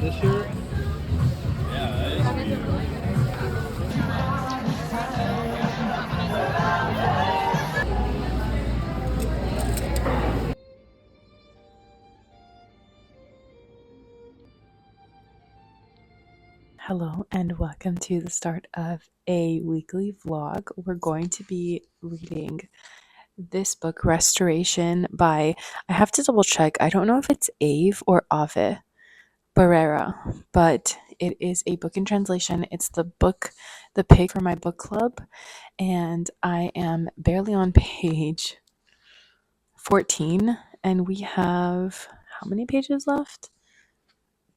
This year? Hello and welcome to the start of a weekly vlog. We're going to be reading this book, Restoration by, I have to double check, I don't know if it's Ave or Ave Barrera, but it is a book in translation. It's the book, the pick for my book club, and I am barely on page 14, and we have how many pages left?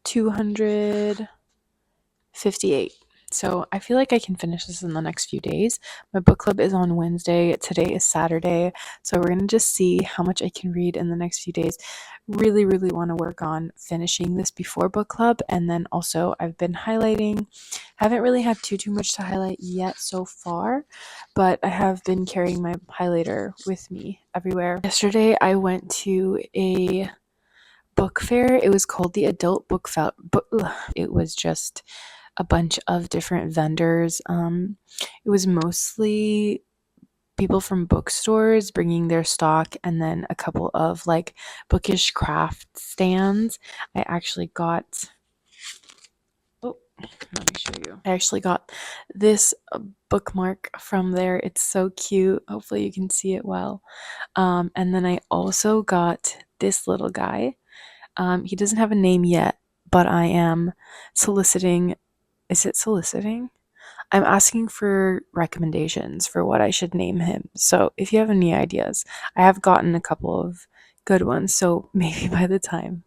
258. So I feel like I can finish this in the next few days. My book club is on Wednesday. Today is Saturday. So we're going to just see how much I can read in the next few days. Really, really want to work on finishing this before book club. And then also I've been highlighting. Haven't really had too much to highlight yet so far, but I have been carrying my highlighter with me everywhere. Yesterday I went to a book fair. It was called the Adult Book Fair. It was just a bunch of different vendors. It was mostly people from bookstores bringing their stock, and then a couple of like bookish craft stands. I actually got. Oh, let me show you. I actually got this bookmark from there. It's so cute. Hopefully you can see it well. And then I also got this little guy. He doesn't have a name yet, but I am soliciting. Is it soliciting? I'm asking for recommendations for what I should name him. So if you have any ideas, I have gotten a couple of good ones. So maybe by the time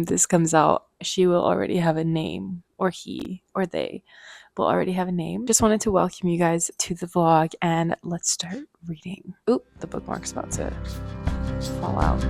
this comes out, she will already have a name, or he or they will already have a name. Just wanted to welcome you guys to the vlog, and let's start reading. Oop, the bookmark's about to fall out.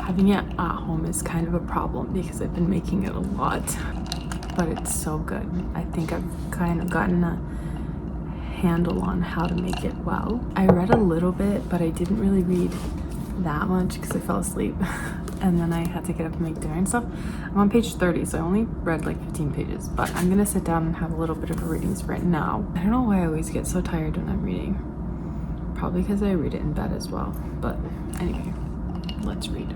Having it at home is kind of a problem because I've been making it a lot, but it's so good. I think I've kind of gotten a handle on how to make it well. I read a little bit, but I didn't really read that much because I fell asleep and then I had to get up and make dinner and stuff. I'm on page 30, so I only read like 15 pages, but I'm gonna sit down and have a little bit of a reading sprint now. I don't know why I always get so tired when I'm reading. Probably because I read it in bed as well, but anyway, let's read.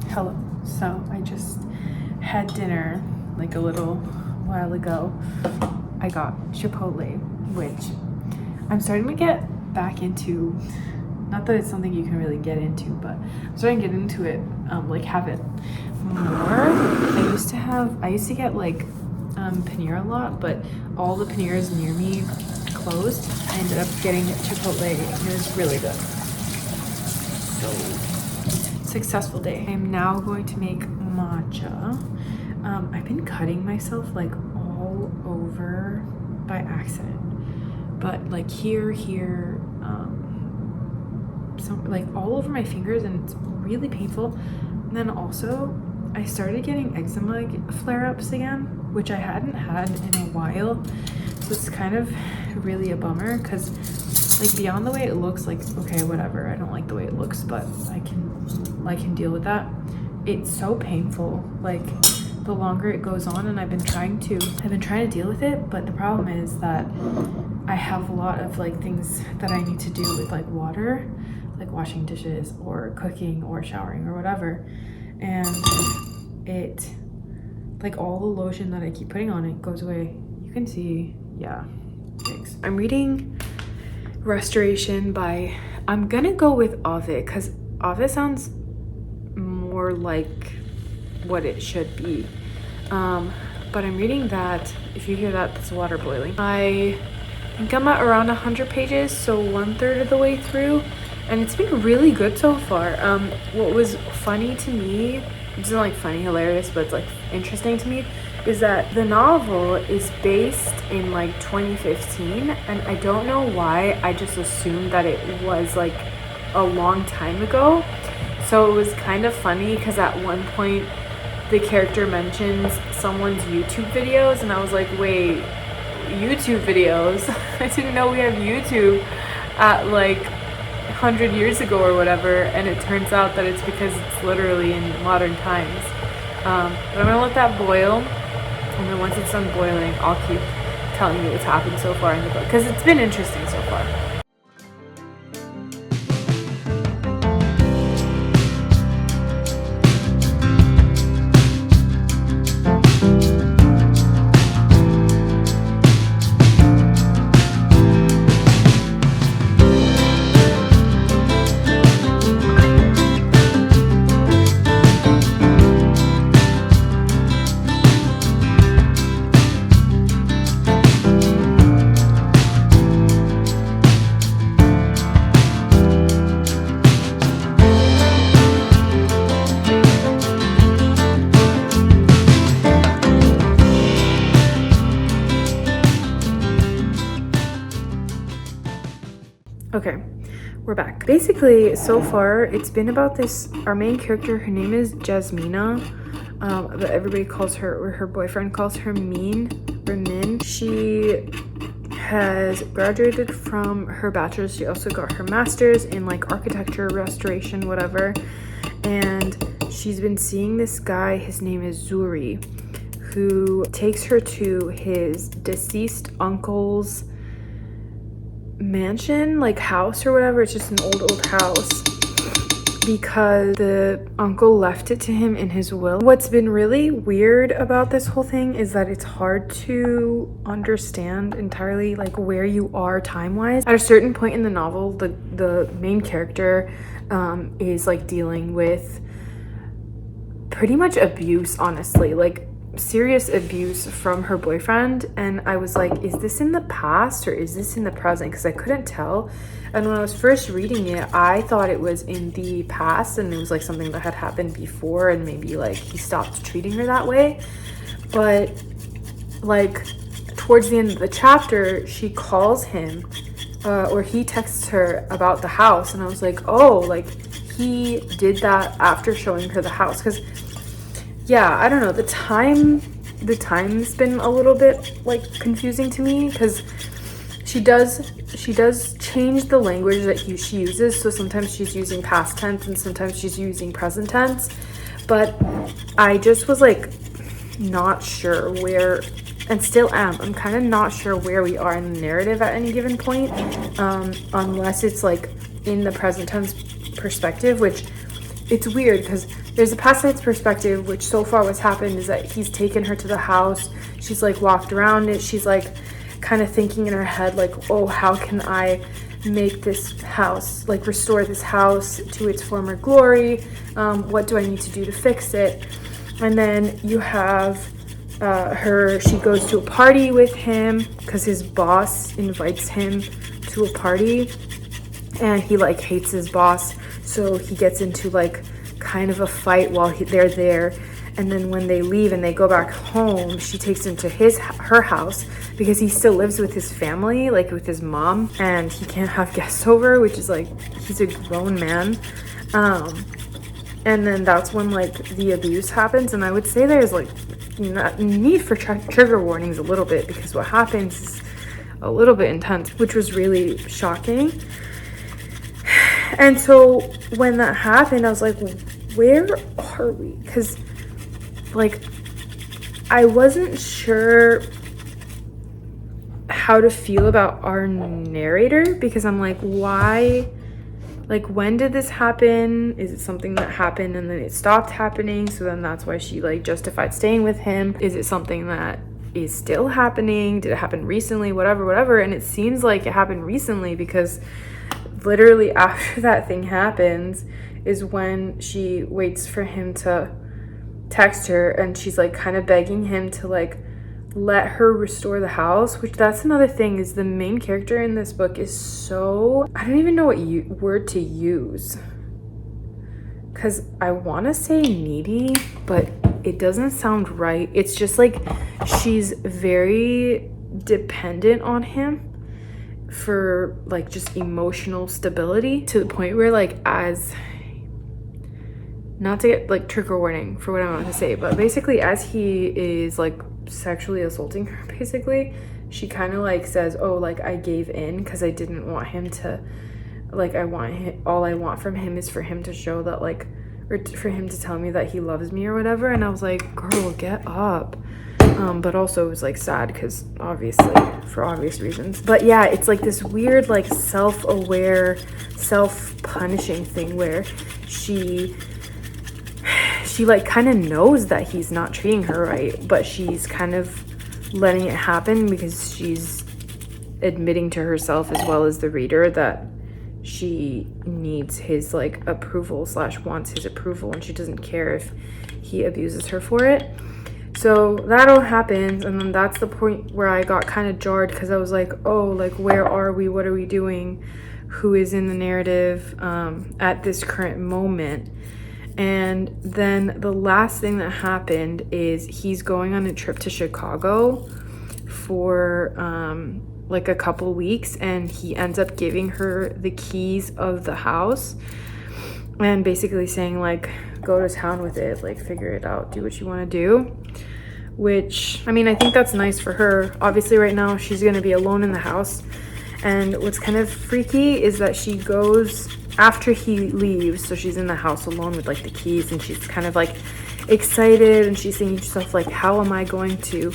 Hello. So I just had dinner like a little while ago. I got Chipotle, which I'm starting to get back into. Not that it's something you can really get into, but I'm starting to get into it, like have it more. I used to get like Panera a lot, but all the Paneras near me closed. I ended up getting Chipotle and it was really good. So successful day. I'm now going to make matcha. I've been cutting myself like all over by accident, but like here, so like all over my fingers, and it's really painful. And then also I started getting eczema flare-ups again, which I hadn't had in a while. So it's kind of really a bummer because like beyond the way it looks, like okay, whatever, I don't like the way it looks, but I can deal with that. It's so painful, like the longer it goes on, and I've been trying to deal with it, but the problem is that I have a lot of like things that I need to do with like water, like washing dishes or cooking or showering or whatever, and it, like, all the lotion that I keep putting on it goes away. You can see, yeah, thanks. I'm reading Restoration by, I'm gonna go with Ovid, because Ovid sounds more like what it should be. But I'm reading that. If you hear that, that's water boiling. I think I'm at around 100 pages, so 1/3 of the way through, and it's been really good so far. What was funny to me, it isn't like funny, hilarious, but it's like interesting to me, is that the novel is based in like 2015, and I don't know why, I just assumed that it was like a long time ago. So it was kind of funny because at one point the character mentions someone's YouTube videos, and I was like, wait, YouTube videos? I didn't know we have YouTube at like 100 years ago or whatever, and it turns out that it's because it's literally in modern times. But I'm gonna let that boil, and then once it's done boiling, I'll keep telling you what's happened so far in the book, because it's been interesting so far. Okay, we're back. Basically, so far, it's been about this, our main character, her name is Jasmina, but everybody calls her, or her boyfriend calls her Min. She has graduated from her bachelor's. She also got her master's in like architecture, restoration, whatever. And she's been seeing this guy, his name is Zuri, who takes her to his deceased uncle's mansion, like house or whatever. It's just an old house because the uncle left it to him in his will. What's been really weird about this whole thing is that it's hard to understand entirely like where you are time-wise. At a certain point in the novel, the main character is like dealing with pretty much abuse, honestly, like serious abuse from her boyfriend, and I was like, is this in the past or is this in the present? Because I couldn't tell. And when I was first reading it, I thought it was in the past, and it was like something that had happened before, and maybe like he stopped treating her that way. But like towards the end of the chapter, she calls him or he texts her about the house, and I was like, oh, like he did that after showing her the house. Because yeah, I don't know, the time's been a little bit like confusing to me, because she does change the language that she uses. So sometimes she's using past tense and sometimes she's using present tense, but I just was like not sure where, and still am, I'm kind of not sure where we are in the narrative at any given point, unless it's like in the present tense perspective, which it's weird because there's a past tense perspective, which so far what's happened is that he's taken her to the house. She's like walked around it. She's like kind of thinking in her head like, oh, how can I make this house, like restore this house to its former glory? What do I need to do to fix it? And then you have she goes to a party with him because his boss invites him to a party, and he like hates his boss, so he gets into like kind of a fight while they're there. And then when they leave and they go back home, she takes him to her house because he still lives with his family, like with his mom, and he can't have guests over, which is like, he's a grown man. And then that's when like the abuse happens, and I would say there's like need for trigger warnings a little bit, because what happens is a little bit intense, which was really shocking. And so when that happened, I was like, where are we? Because like I wasn't sure how to feel about our narrator, because I'm like, why? Like, when did this happen? Is it something that happened and then it stopped happening, so then that's why she like justified staying with him? Is it something that is still happening? Did it happen recently? Whatever. And it seems like it happened recently, because literally after that thing happens is when she waits for him to text her, and she's like kind of begging him to like let her restore the house, which that's another thing, is the main character in this book is so, I don't even know what word to use, because I want to say needy, but it doesn't sound right. It's just like she's very dependent on him for like just emotional stability, to the point where like, as not to get like trigger warning for what I'm about to say, but basically as he is like sexually assaulting her, basically she kind of like says, oh, like I gave in because I didn't want him to, like, I want him, all I want from him is for him to show that like, or for him to tell me that he loves me or whatever. And I was like, girl, get up. But also it was like sad because obviously for obvious reasons. But yeah, it's like this weird like self-aware, self-punishing thing where she like kind of knows that he's not treating her right, but she's kind of letting it happen because she's admitting to herself as well as the reader that she needs his like approval / wants his approval, and she doesn't care if he abuses her for it. So that all happens, and then that's the point where I got kind of jarred, because I was like, oh, like where are we? What are we doing? Who is in the narrative at this current moment? And then the last thing that happened is he's going on a trip to Chicago for like a couple weeks, and he ends up giving her the keys of the house and basically saying like, go to town with it, like figure it out, do what you want to do. Which, I mean, I think that's nice for her. Obviously right now she's going to be alone in the house, and what's kind of freaky is that she goes after he leaves, so she's in the house alone with like the keys, and she's kind of like excited, and she's thinking to herself like, how am I going to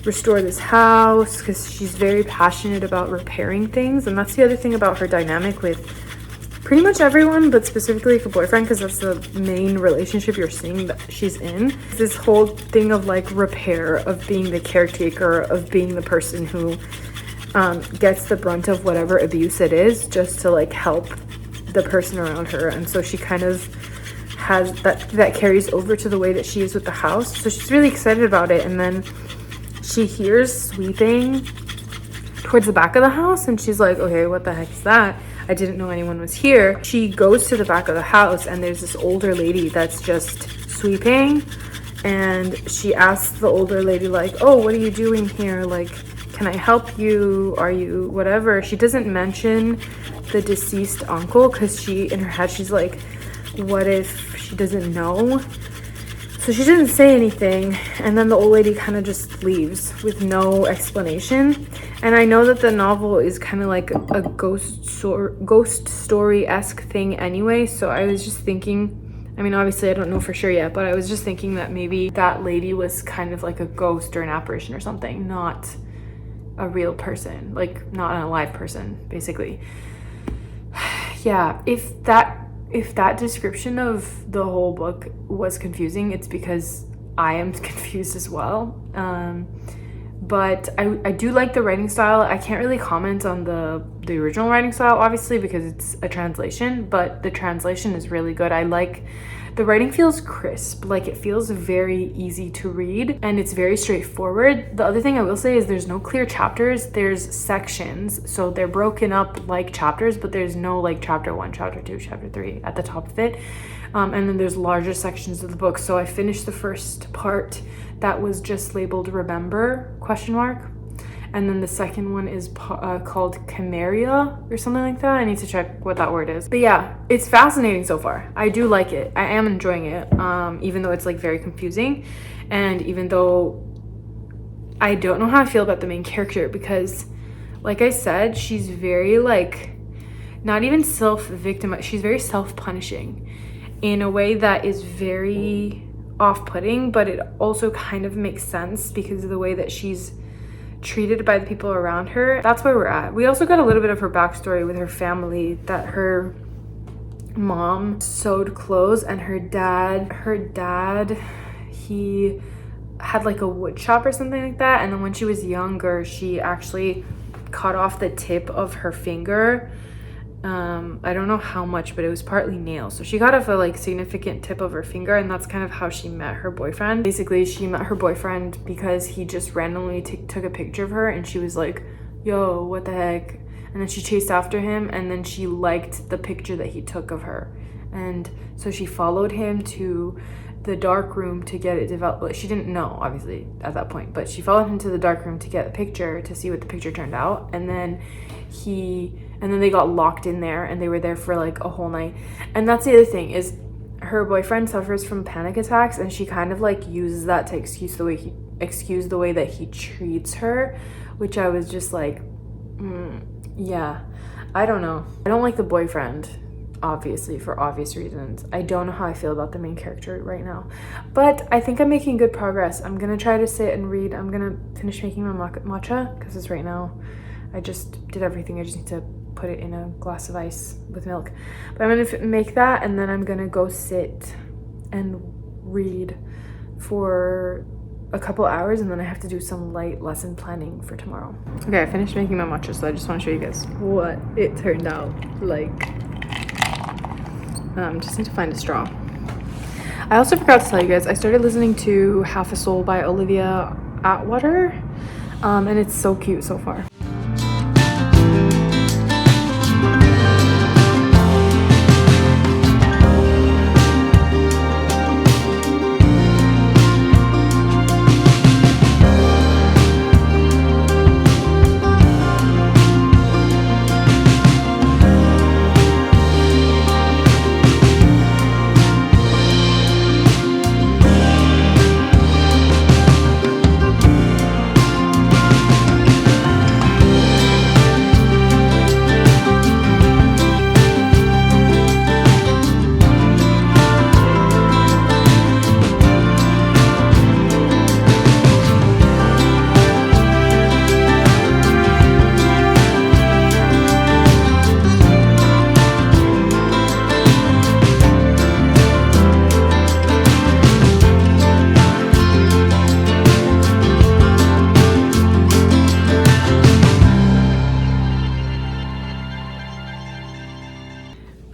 restore this house? Because she's very passionate about repairing things. And that's the other thing about her dynamic with pretty much everyone, but specifically her boyfriend, because that's the main relationship you're seeing that she's in. This whole thing of like repair, of being the caretaker, of being the person who gets the brunt of whatever abuse it is, just to like help the person around her. And so she kind of has that carries over to the way that she is with the house. So she's really excited about it. And then she hears sweeping towards the back of the house, and she's like, okay, what the heck is that? I didn't know anyone was here. She goes to the back of the house, and there's this older lady that's just sweeping, and she asks the older lady like, oh, what are you doing here? Like, can I help you? Are you whatever? She doesn't mention the deceased uncle, because she, in her head, she's like, what if she doesn't know? So she didn't say anything, and then the old lady kind of just leaves with no explanation. And I know that the novel is kind of like a ghost story-esque thing anyway, so I was just thinking, I mean, obviously I don't know for sure yet, but I was just thinking that maybe that lady was kind of like a ghost or an apparition or something, not a real person, like not an alive person, basically. Yeah, if that description of the whole book was confusing, it's because I am confused as well. But I do like the writing style. I can't really comment on the original writing style, obviously, because it's a translation, but the translation is really good. I like the writing, feels crisp, like it feels very easy to read, and it's very straightforward. The other thing I will say is there's no clear chapters, there's sections, so they're broken up like chapters, but there's no like chapter 1, chapter 2, chapter 3 at the top of it. And then there's larger sections of the book. So I finished the first part that was just labeled remember ? And then the second one is called Chimeria or something like that. I need to check what that word is. But yeah, it's fascinating so far. I do like it. I am enjoying it, even though it's like very confusing. And even though I don't know how I feel about the main character, because like I said, she's very like, not even self-victimized. She's very self-punishing in a way that is very off-putting, but it also kind of makes sense because of the way that she's treated by the people around her. That's where we're at. We also got a little bit of her backstory with her family, that her mom sewed clothes and her dad, he had like a wood shop or something like that, and then when she was younger she actually cut off the tip of her finger. I don't know how much, but it was partly nails, so she got off a like significant tip of her finger, and that's kind of how she met her boyfriend. Basically, she met her boyfriend because he just randomly took a picture of her, and she was like, yo, what the heck? And then she chased after him, and then she liked the picture that he took of her, and so she followed him to the dark room to get it developed. She didn't know obviously at that point, but she followed him to the dark room to get the picture, to see what the picture turned out, and then they got locked in there, and they were there for like a whole night. And that's the other thing, is her boyfriend suffers from panic attacks, and she kind of like uses that to excuse the way that he treats her, which I was just like, yeah, I don't know. I don't like the boyfriend, obviously, for obvious reasons. I don't know how I feel about the main character right now, but I think I'm making good progress. I'm gonna try to sit and read. I'm gonna finish making my matcha, because it's right now. I just did everything. I just need to put it in a glass of ice with milk. But I'm gonna make that, and then I'm gonna go sit and read for a couple hours, and then I have to do some light lesson planning for tomorrow. Okay, I finished making my matcha, so I just want to show you guys what it turned out like. Just need to find a straw. I also forgot to tell you guys, I started listening to Half a Soul by Olivia Atwater, and it's so cute so far.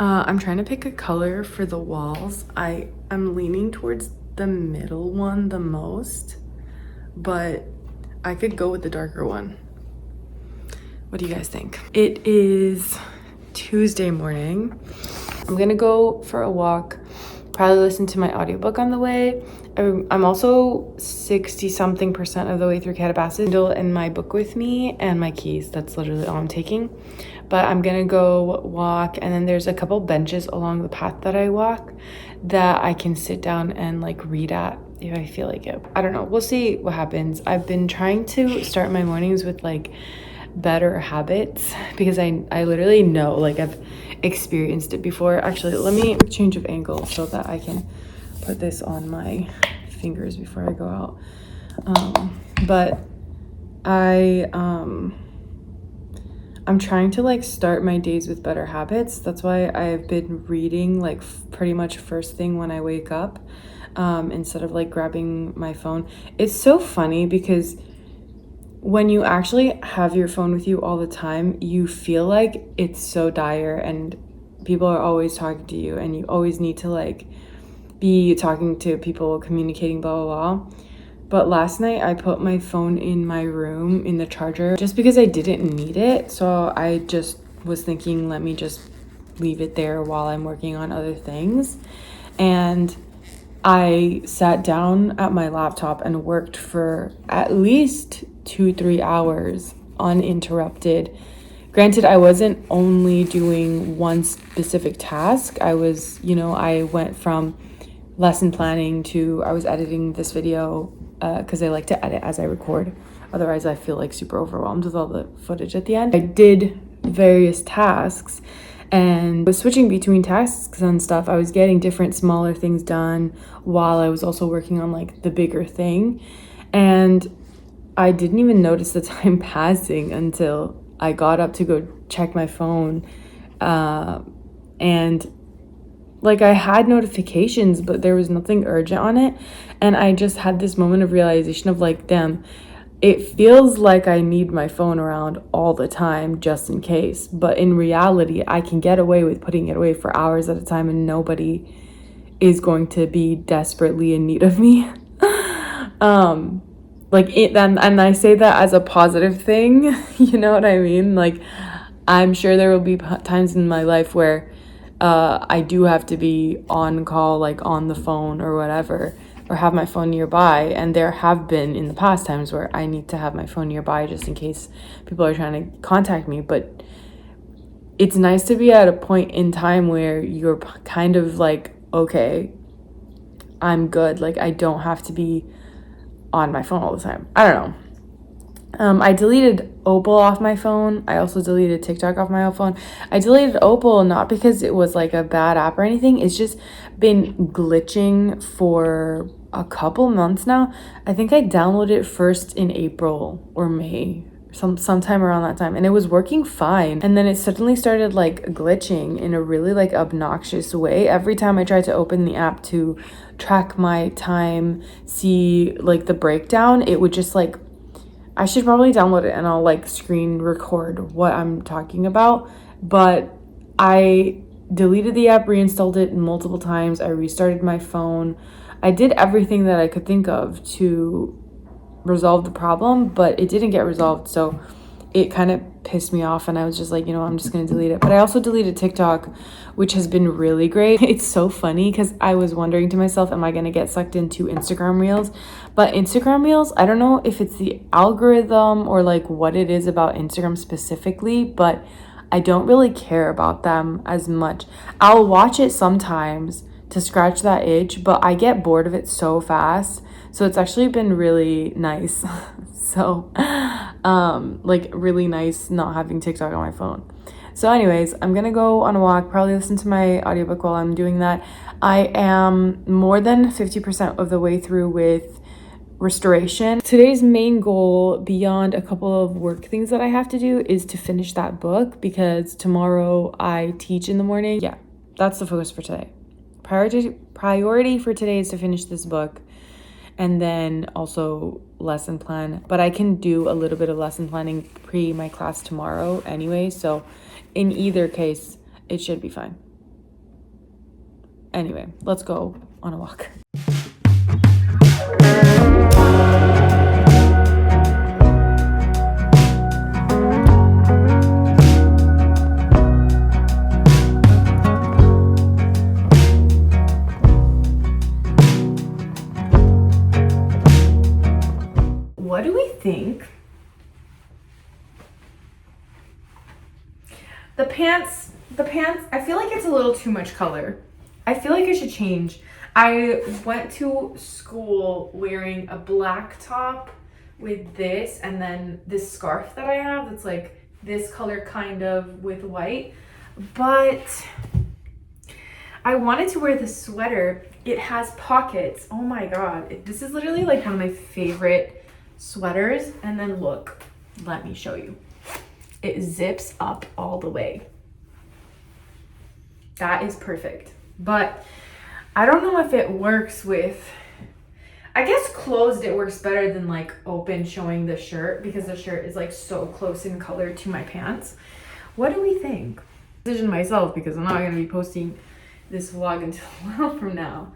I'm trying to pick a color for the walls. I'm leaning towards the middle one the most, but I could go with the darker one. What do you guys think? It is Tuesday morning. I'm gonna go for a walk, probably listen to my audiobook on the way. I'm also 60-something% of the way through Katabasis, and my book with me and my keys. That's literally all I'm taking. But I'm gonna go walk, and then there's a couple benches along the path that I walk that I can sit down and like read at if I feel like it. I don't know, we'll see what happens. I've been trying to start my mornings with like better habits because I literally know, like I've experienced it before. Actually, let me change of angle so that I can put this on my fingers before I go out. But I'm trying to like start my days with better habits. That's why I've been reading like pretty much first thing when I wake up, instead of like grabbing my phone. It's so funny because when you actually have your phone with you all the time, you feel like it's so dire and people are always talking to you and you always need to like be talking to people, communicating, blah, blah, blah. But last night I put my phone in my room in the charger just because I didn't need it. So I just was thinking, let me just leave it there while I'm working on other things. And I sat down at my laptop and worked for at least 2-3 hours uninterrupted. Granted, I wasn't only doing one specific task. I went from lesson planning to I was editing this video because I like to edit as I record. Otherwise, I feel like super overwhelmed with all the footage at the end. I did various tasks, and I was switching between tasks and stuff. I was getting different smaller things done while I was also working on like the bigger thing, and I didn't even notice the time passing until I got up to go check my phone, and like I had notifications, but there was nothing urgent on it, and I just had this moment of realization of like, damn, it feels like I need my phone around all the time just in case, but in reality I can get away with putting it away for hours at a time and nobody is going to be desperately in need of me. Like it then, and I say that as a positive thing. You know what I mean? Like, I'm sure there will be times in my life where I do have to be on call, like on the phone or whatever, or have my phone nearby. And there have been in the past times where I need to have my phone nearby just in case people are trying to contact me. But it's nice to be at a point in time where you're kind of like, okay, I'm good. Like, I don't have to be on my phone all the time. I don't know. I deleted Opal off my phone. I also deleted TikTok off my phone. I deleted Opal not because it was like a bad app or anything. It's just been glitching for a couple months now. I think I downloaded it first in April or May, sometime around that time, and it was working fine. And then it suddenly started like glitching in a really like obnoxious way. Every time I tried to open the app to track my time, see like the breakdown, it would just like, I should probably download it and I'll like screen record what I'm talking about. But I deleted the app, reinstalled it multiple times. I restarted my phone. I did everything that I could think of to resolve the problem, but it didn't get resolved. So it kind of pissed me off, and I was just like, you know, I'm just going to delete it. But I also deleted TikTok, which has been really great. It's so funny because I was wondering to myself, am I going to get sucked into Instagram Reels? But Instagram Reels, I don't know if it's the algorithm or like what it is about Instagram specifically, but I don't really care about them as much. I'll watch it sometimes to scratch that itch, but I get bored of it so fast. So it's actually been really nice. So, like really nice not having TikTok on my phone. So anyways, I'm gonna go on a walk, probably listen to my audiobook while I'm doing that. I am more than 50% of the way through with restoration. Today's main goal, beyond a couple of work things that I have to do, is to finish that book because tomorrow I teach in the morning. Yeah, that's the focus for today. Priority for today is to finish this book, and then also lesson plan. But I can do a little bit of lesson planning pre my class tomorrow anyway, so in either case it should be fine. Anyway, let's go on a walk. What do we think? The pants, I feel like it's a little too much color. I feel like I should change. I went to school wearing a black top with this, and then this scarf that I have that's like this color kind of with white. But I wanted to wear the sweater. It has pockets. Oh my God. This is literally like one of my favorite sweaters. And then look, let me show you. It zips up all the way. That is perfect. But I don't know if it works with, I guess closed it works better than like open, showing the shirt, because the shirt is like so close in color to my pants. What do we think? Decision myself, because I'm not going to be posting this vlog until a while from now.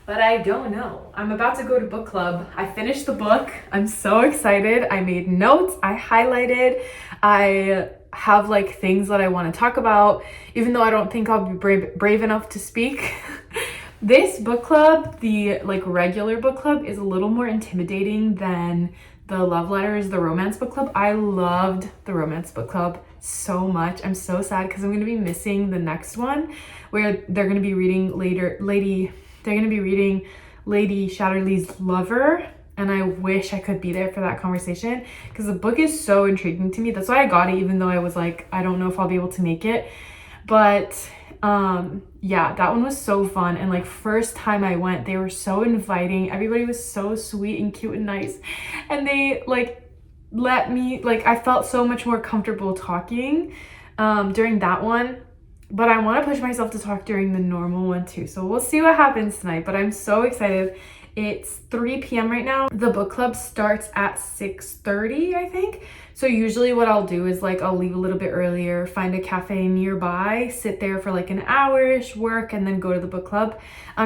But I don't know. I'm about to go to book club. I finished the book. I'm so excited. I made notes. I highlighted. I have like things that I want to talk about, even though I don't think I'll be brave enough to speak. This book club, the like regular book club, is a little more intimidating than the love letters, the romance book club. I loved the romance book club so much. I'm so sad because I'm going to be missing the next one where they're going to be reading Lady Shatterley's Lover, and I wish I could be there for that conversation because the book is so intriguing to me. That's why I got it, even though I was like, I don't know if I'll be able to make it. But yeah, that one was so fun. And like first time I went, they were so inviting. Everybody was so sweet and cute and nice. And they like let me, like, I felt so much more comfortable talking during that one. But I want to push myself to talk during the normal one too. So we'll see what happens tonight. But I'm so excited. It's 3 p.m. right now. The book club starts at 6:30, I think. So usually what I'll do is like I'll leave a little bit earlier, find a cafe nearby, sit there for like an hour-ish, work, and then go to the book club.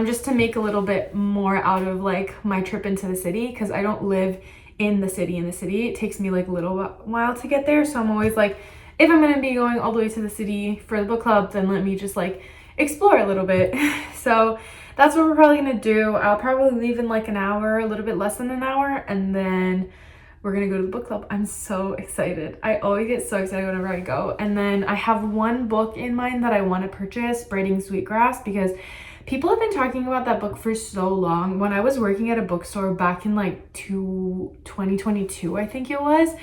Just to make a little bit more out of like my trip into the city, because I don't live in the city. It takes me like a little while to get there. So I'm always like, if I'm gonna be going all the way to the city for the book club, then let me just like explore a little bit. So that's what we're probably gonna do. I'll probably leave in like an hour, a little bit less than an hour, and then we're gonna go to the book club. I'm so excited. I always get so excited whenever I go. And then I have one book in mind that I want to purchase, Braiding Sweetgrass, because people have been talking about that book for so long. When I was working at a bookstore back in like 2022, I think it was,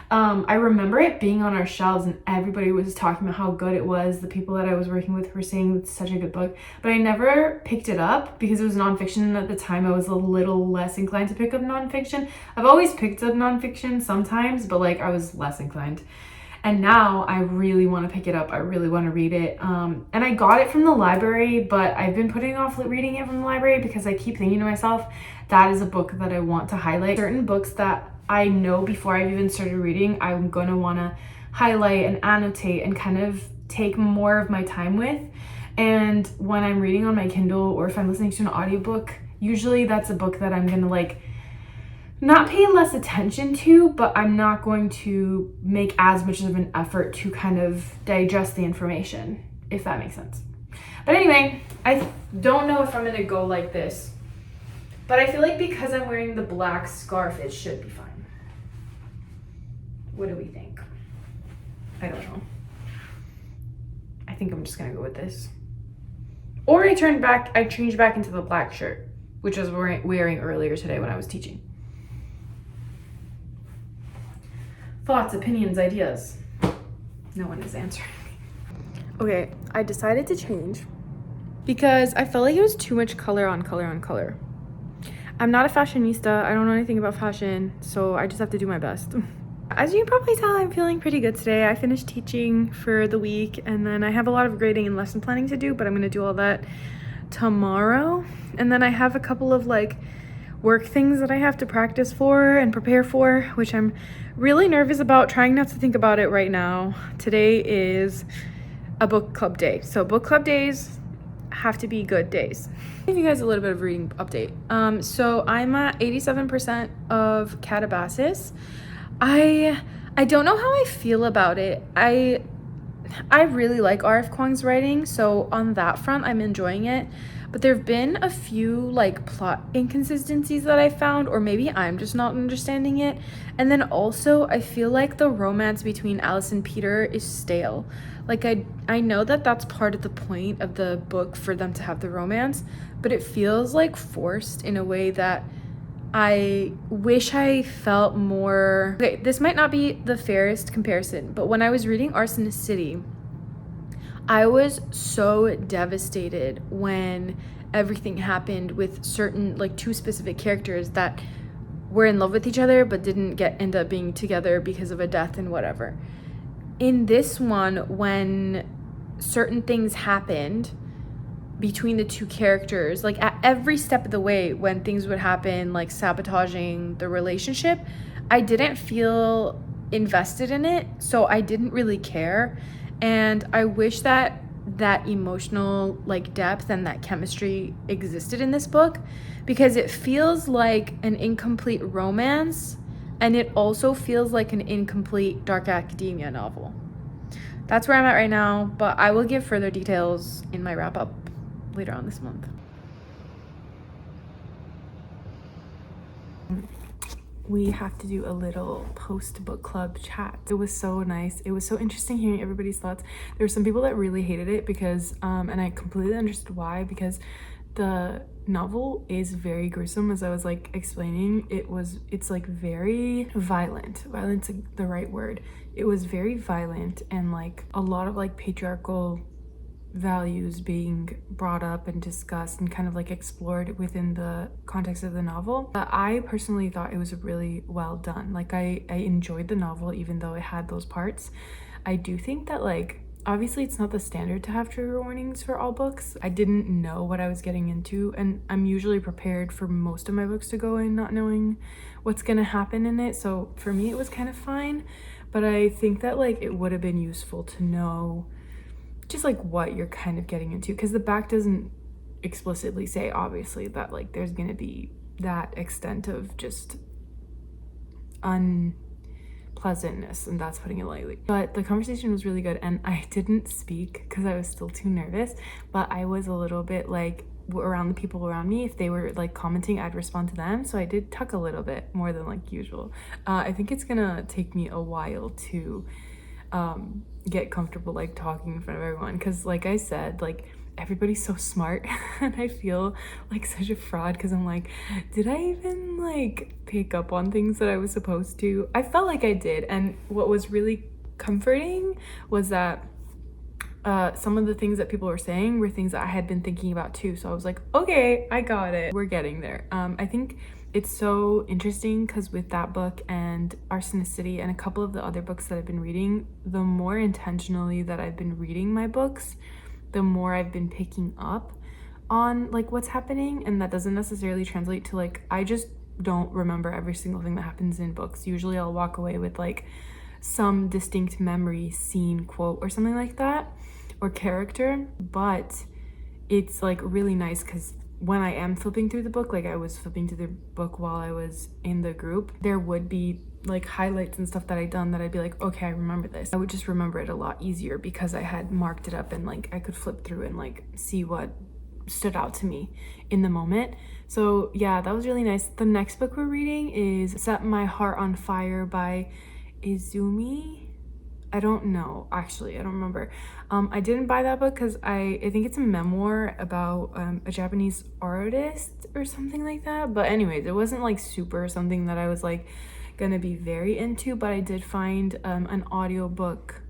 I remember it being on our shelves and everybody was talking about how good it was. The people that I was working with were saying it's such a good book, but I never picked it up because it was nonfiction, and at the time I was a little less inclined to pick up nonfiction. I've always picked up nonfiction sometimes, but like I was less inclined. And now I really want to pick it up. I really want to read it. And I got it from the library, but I've been putting off reading it from the library because I keep thinking to myself, that is a book that I want to highlight. Certain books that I know before I've even started reading, I'm going to want to highlight and annotate and kind of take more of my time with. And when I'm reading on my Kindle or if I'm listening to an audiobook, usually that's a book that I'm going to like not pay less attention to, but I'm not going to make as much of an effort to kind of digest the information, if that makes sense. But anyway, I don't know if I'm gonna go like this, but I feel like because I'm wearing the black scarf, it should be fine. What do we think? I don't know. I think I'm just gonna go with this. Or I changed back into the black shirt, which I was wearing earlier today when I was teaching. Thoughts, opinions, ideas. No one is answering me. Okay, I decided to change because I felt like it was too much color on color on color. I'm not a fashionista. I don't know anything about fashion, so I just have to do my best. As you can probably tell, I'm feeling pretty good today. I finished teaching for the week, and then I have a lot of grading and lesson planning to do, but I'm going to do all that tomorrow. And then I have a couple of like work things that I have to practice for and prepare for, which I'm really nervous about, trying not to think about it right now. Today is a book club day. So book club days have to be good days. I'll give you guys a little bit of reading update. So I'm at 87% of katabasis. I don't know how I feel about it. I really like R.F. Kuang's writing, so on that front I'm enjoying it. But there have been a few like plot inconsistencies that I found, or maybe I'm just not understanding it. And then also I feel like the romance between Alice and Peter is stale. Like I know that that's part of the point of the book, for them to have the romance, but it feels like forced in a way that I wish I felt more. Okay, this might not be the fairest comparison, but when I was reading Arsonist City, I was so devastated when everything happened with certain, like, two specific characters that were in love with each other but didn't end up being together because of a death and whatever. In this one, when certain things happened between the two characters, like at every step of the way when things would happen, like sabotaging the relationship, I didn't feel invested in it, so I didn't really care. And I wish that emotional like depth and that chemistry existed in this book, because it feels like an incomplete romance, and it also feels like an incomplete dark academia novel. That's where I'm at right now, but I will give further details in my wrap up later on this month. We have to do a little post book club chat. It was so nice. It was so interesting hearing everybody's thoughts. There were some people that really hated it because and I completely understood why, because the novel is very gruesome. As I was like explaining, it's like very violent. Violent's the right word. It was very violent, and like a lot of like patriarchal values being brought up and discussed and kind of like explored within the context of the novel. But I personally thought it was really well done. Like I enjoyed the novel even though it had those parts. I do think that like obviously it's not the standard to have trigger warnings for all books. I didn't know what I was getting into, and I'm usually prepared for most of my books to go in not knowing what's gonna happen in it. So for me it was kind of fine, but I think that like it would have been useful to know just like what you're kind of getting into, because the back doesn't explicitly say obviously that like there's gonna be that extent of just unpleasantness, and that's putting it lightly. But the conversation was really good, and I didn't speak because I was still too nervous, but I was a little bit like around the people around me. If they were like commenting, I'd respond to them, so I did talk a little bit more than like usual. I think it's gonna take me a while to get comfortable like talking in front of everyone, because like I said, like everybody's so smart and I feel like such a fraud because I'm like, did I even like pick up on things that I was supposed to? I felt like I did, and what was really comforting was that some of the things that people were saying were things that I had been thinking about too. So I was like, okay, I got it. We're getting there. I think it's so interesting because with that book and Arsonicity and a couple of the other books that I've been reading, the more intentionally that I've been reading my books, the more I've been picking up on like what's happening. And that doesn't necessarily translate to like, I just don't remember every single thing that happens in books. Usually I'll walk away with like some distinct memory, scene, quote, or something like that, or character. But it's like really nice because when I am flipping through the book, like I was flipping through the book while I was in the group, there would be like highlights and stuff that I'd done that I'd be like, okay, I remember this. I would just remember it a lot easier because I had marked it up and like I could flip through and like see what stood out to me in the moment. So yeah, that was really nice. The next book we're reading is Set My Heart on Fire by Izumi. I don't know, actually, I don't remember. I didn't buy that book because I think it's a memoir about a Japanese artist or something like that. But anyways, it wasn't like super something that I was like gonna be very into, but I did find an audiobook.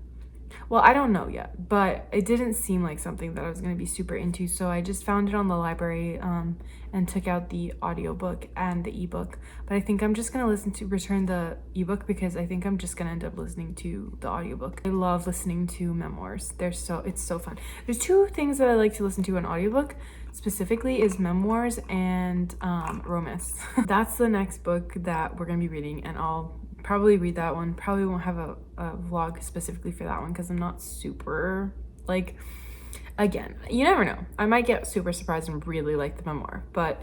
Well, I don't know yet, but it didn't seem like something that I was going to be super into, so I just found it on the library and took out the audiobook and the ebook. But I think I'm just going to return the ebook because I think I'm just going to end up listening to the audiobook. I love listening to memoirs. It's so fun. There's two things that I like to listen to an audiobook specifically is memoirs and romance. That's the next book that we're going to be reading, and I'll probably read that one. Probably won't have a vlog specifically for that one because I'm not super like, again, you never know, I might get super surprised and really like the memoir, but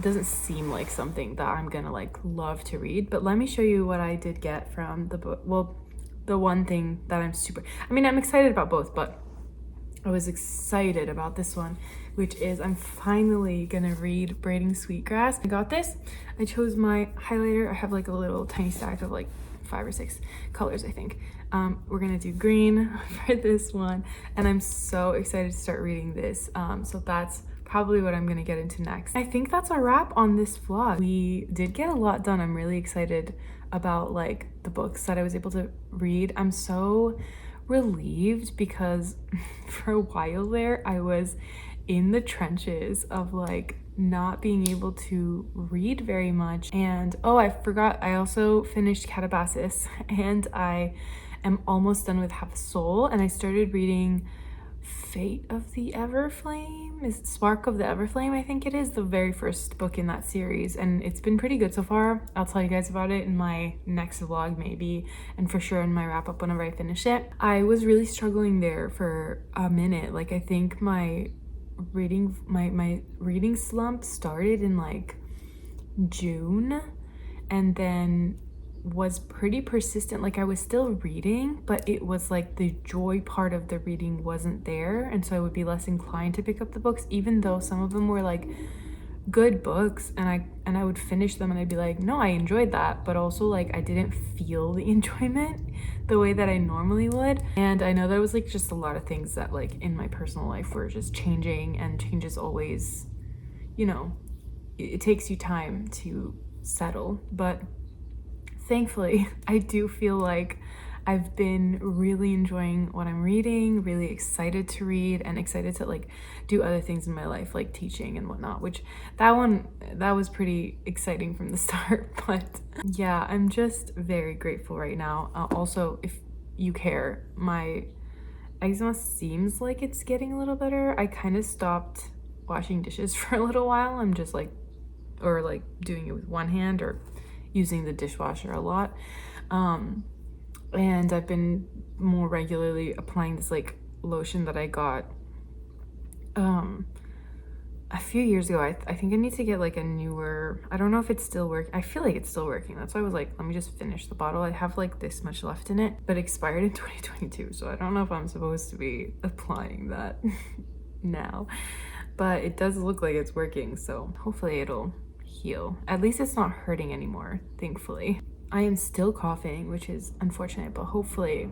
doesn't seem like something that I'm gonna like love to read. But let me show you what I did get from the book. Well, the one thing that I'm excited about both, but I was excited about this one, which is I'm finally gonna read Braiding Sweetgrass. I got this. I chose my highlighter. I have like a little tiny stack of like 5 or 6 colors, I think. We're gonna do green for this one, and I'm so excited to start reading this. So that's probably what I'm gonna get into next. I think that's a wrap on this vlog. We did get a lot done. I'm really excited about like the books that I was able to read. I'm so relieved because for a while there I was in the trenches of like not being able to read very much. And oh, I forgot, I also finished Katabasis and I am almost done with Half a Soul, and I started reading Fate of the Everflame, is Spark of the Everflame, I think it is, the very first book in that series, and it's been pretty good so far. I'll tell you guys about it in my next vlog maybe, and for sure in my wrap up whenever I finish it. I was really struggling there for a minute. Like I think my reading slump started in like June and then was pretty persistent. Like I was still reading, but it was like the joy part of the reading wasn't there, and so I would be less inclined to pick up the books, even though some of them were like good books, and I would finish them and I'd be like, no, I enjoyed that, but also like I didn't feel the enjoyment the way that I normally would. And I know there was like just a lot of things that like in my personal life were just changing, and change is always, you know, it takes you time to settle. But thankfully I do feel like I've been really enjoying what I'm reading, really excited to read, and excited to like do other things in my life, like teaching and whatnot, which that was pretty exciting from the start. But yeah, I'm just very grateful right now. Also, if you care, my eczema seems like it's getting a little better. I kind of stopped washing dishes for a little while. I'm just like, or like doing it with one hand or using the dishwasher a lot. And I've been more regularly applying this like lotion that I got a few years ago. I think I need to get like a newer, I don't know if it's still working. I feel like it's still working. That's why I was like, let me just finish the bottle. I have like this much left in it, but expired in 2022. So I don't know if I'm supposed to be applying that now, but it does look like it's working. So hopefully it'll heal. At least it's not hurting anymore, thankfully. I am still coughing, which is unfortunate, but hopefully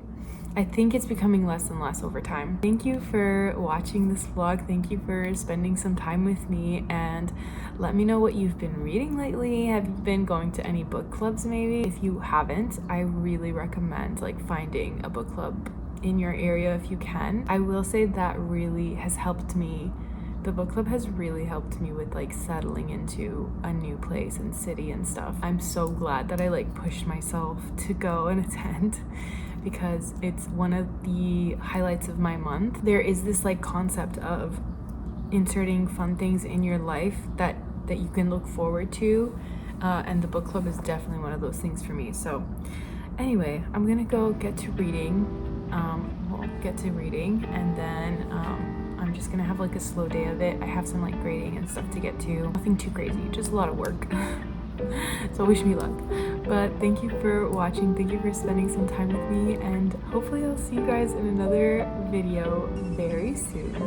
I think it's becoming less and less over time. Thank you for watching this vlog. Thank you for spending some time with me, and let me know what you've been reading lately. Have you been going to any book clubs maybe? If you haven't, I really recommend like finding a book club in your area if you can. I will say that really has helped me. The book club has really helped me with like settling into a new place and city and stuff. I'm so glad that I like pushed myself to go and attend, because it's one of the highlights of my month. There is this like concept of inserting fun things in your life that you can look forward to, and the book club is definitely one of those things for me. So anyway, I'm gonna go get to reading, and then I'm just gonna have like a slow day of it. I have some like grading and stuff to get to. Nothing too crazy, just a lot of work. So wish me luck. But thank you for watching. Thank you for spending some time with me, and hopefully I'll see you guys in another video very soon.